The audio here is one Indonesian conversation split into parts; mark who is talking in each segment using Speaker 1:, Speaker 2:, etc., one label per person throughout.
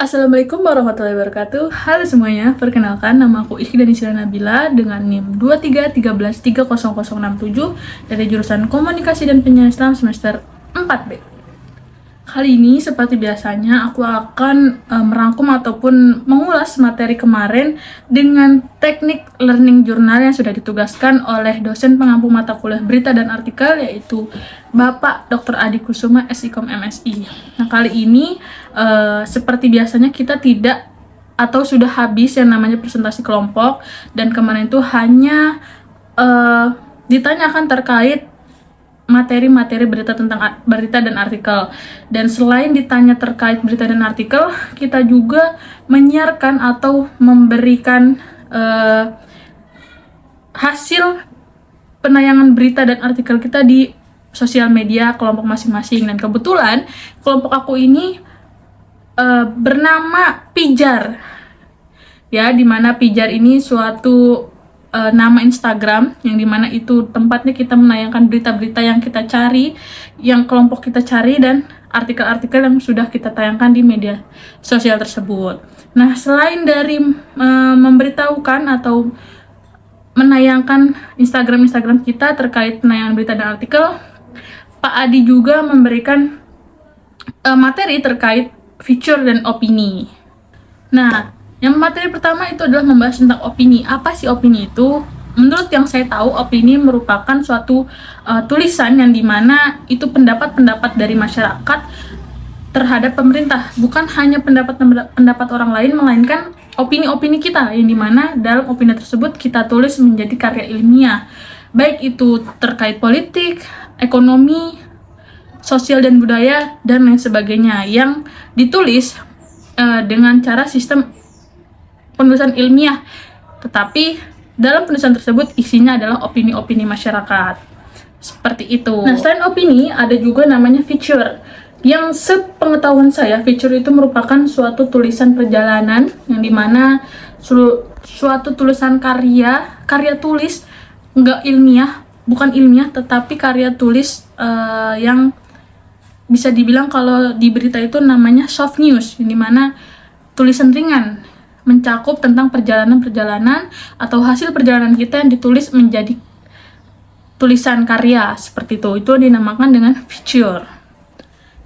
Speaker 1: Assalamualaikum warahmatullahi wabarakatuh. Halo semuanya, perkenalkan nama aku Ikhdan Isra Nabila dengan NIM 23133067 dari jurusan Komunikasi dan Penyiaran Islam semester 4B. Kali ini seperti biasanya aku akan merangkum ataupun mengulas materi kemarin dengan teknik learning journal yang sudah ditugaskan oleh dosen pengampu mata kuliah berita dan artikel, yaitu Bapak Dr. Adi Kusuma SIKOM MSI. Nah, kali ini seperti biasanya kita tidak atau sudah habis yang namanya presentasi kelompok, dan kemarin itu hanya ditanyakan terkait materi-materi berita tentang berita dan artikel. Dan selain ditanya terkait berita dan artikel, kita juga menyiarkan atau memberikan hasil penayangan berita dan artikel kita di sosial media kelompok masing-masing. Dan kebetulan kelompok aku ini bernama Pijar, ya, dimana Pijar ini suatu nama Instagram yang dimana itu tempatnya kita menayangkan berita-berita yang kita cari, yang kelompok kita cari, dan artikel-artikel yang sudah kita tayangkan di media sosial tersebut. Nah, selain dari memberitahukan atau menayangkan Instagram kita terkait penayangan berita dan artikel, Pak Adi juga memberikan materi terkait feature dan opini. Nah, yang materi pertama itu adalah membahas tentang opini. Apa sih opini itu? Menurut yang saya tahu, opini merupakan suatu tulisan yang dimana itu pendapat-pendapat dari masyarakat terhadap pemerintah. Bukan hanya pendapat orang lain, melainkan opini-opini kita, yang dimana dalam opini tersebut kita tulis menjadi karya ilmiah. Baik itu terkait politik, ekonomi, sosial dan budaya, dan lain sebagainya, yang ditulis dengan cara sistem penulisan ilmiah, tetapi dalam penulisan tersebut isinya adalah opini-opini masyarakat. Seperti itu. Nah, selain opini, ada juga namanya feature. Yang sepengetahuan saya, feature itu merupakan suatu tulisan perjalanan yang dimana suatu tulisan karya tulis, nggak ilmiah, bukan ilmiah, tetapi karya tulis yang bisa dibilang kalau di berita itu namanya soft news, yang dimana tulisan ringan mencakup tentang perjalanan-perjalanan atau hasil perjalanan kita yang ditulis menjadi tulisan karya, seperti itu. Itu dinamakan dengan feature.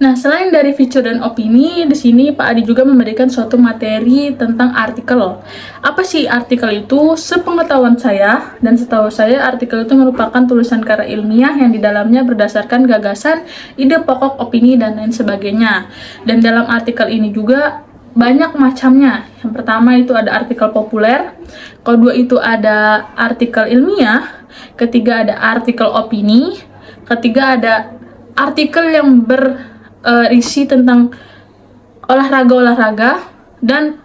Speaker 1: Nah, selain dari feature dan opini, di sini Pak Adi juga memberikan suatu materi tentang artikel. Apa sih artikel itu? Sepengetahuan saya dan setahu saya, artikel itu merupakan tulisan karya ilmiah yang di dalamnya berdasarkan gagasan, ide pokok, opini, dan lain sebagainya. Dan dalam artikel ini juga banyak macamnya. Yang pertama itu ada artikel populer, kedua itu ada artikel ilmiah, ketiga ada artikel opini, ketiga ada artikel yang berisi tentang olahraga, dan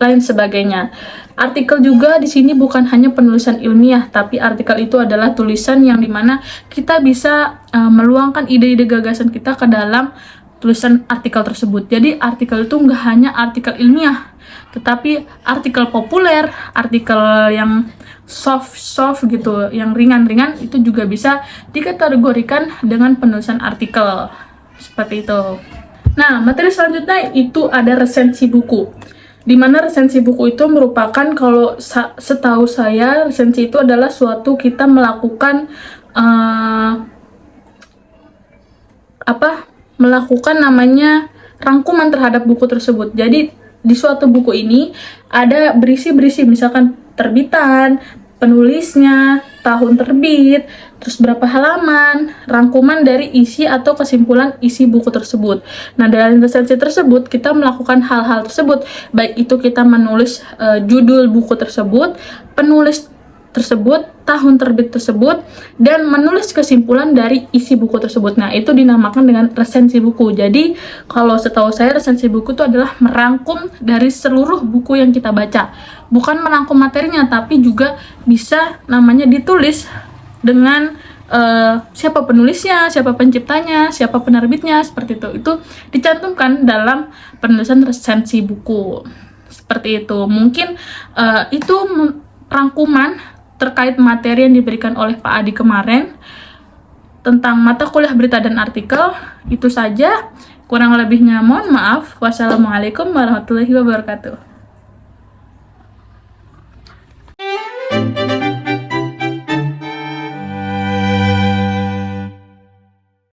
Speaker 1: lain sebagainya. Artikel juga di sini bukan hanya penulisan ilmiah, tapi artikel itu adalah tulisan yang dimana kita bisa meluangkan ide-ide gagasan kita ke dalam tulisan artikel tersebut. Jadi artikel itu nggak hanya artikel ilmiah, tetapi artikel populer, artikel yang soft gitu, yang ringan-ringan, itu juga bisa dikategorikan dengan penulisan artikel. Seperti itu. Nah, materi selanjutnya itu ada resensi buku. Dimana resensi buku itu merupakan, kalau setahu saya, resensi itu adalah suatu kita melakukan melakukan namanya rangkuman terhadap buku tersebut. Jadi di suatu buku ini ada berisi misalkan terbitan, penulisnya, tahun terbit, terus berapa halaman, rangkuman dari isi atau kesimpulan isi buku tersebut. Nah, dalam resensi tersebut kita melakukan hal-hal tersebut, baik itu kita menulis judul buku tersebut, penulis tersebut, tahun terbit tersebut, dan menulis kesimpulan dari isi buku tersebut. Nah, itu dinamakan dengan resensi buku. Jadi, kalau setahu saya, resensi buku itu adalah merangkum dari seluruh buku yang kita baca. Bukan merangkum materinya, tapi juga bisa namanya ditulis dengan siapa penulisnya, siapa penciptanya, siapa penerbitnya, seperti itu. Itu dicantumkan dalam penulisan resensi buku. Seperti itu. Mungkin itu rangkuman terkait materi yang diberikan oleh Pak Adi kemarin tentang mata kuliah berita dan artikel. Itu saja. Kurang lebihnya mohon maaf. Wassalamualaikum warahmatullahi wabarakatuh.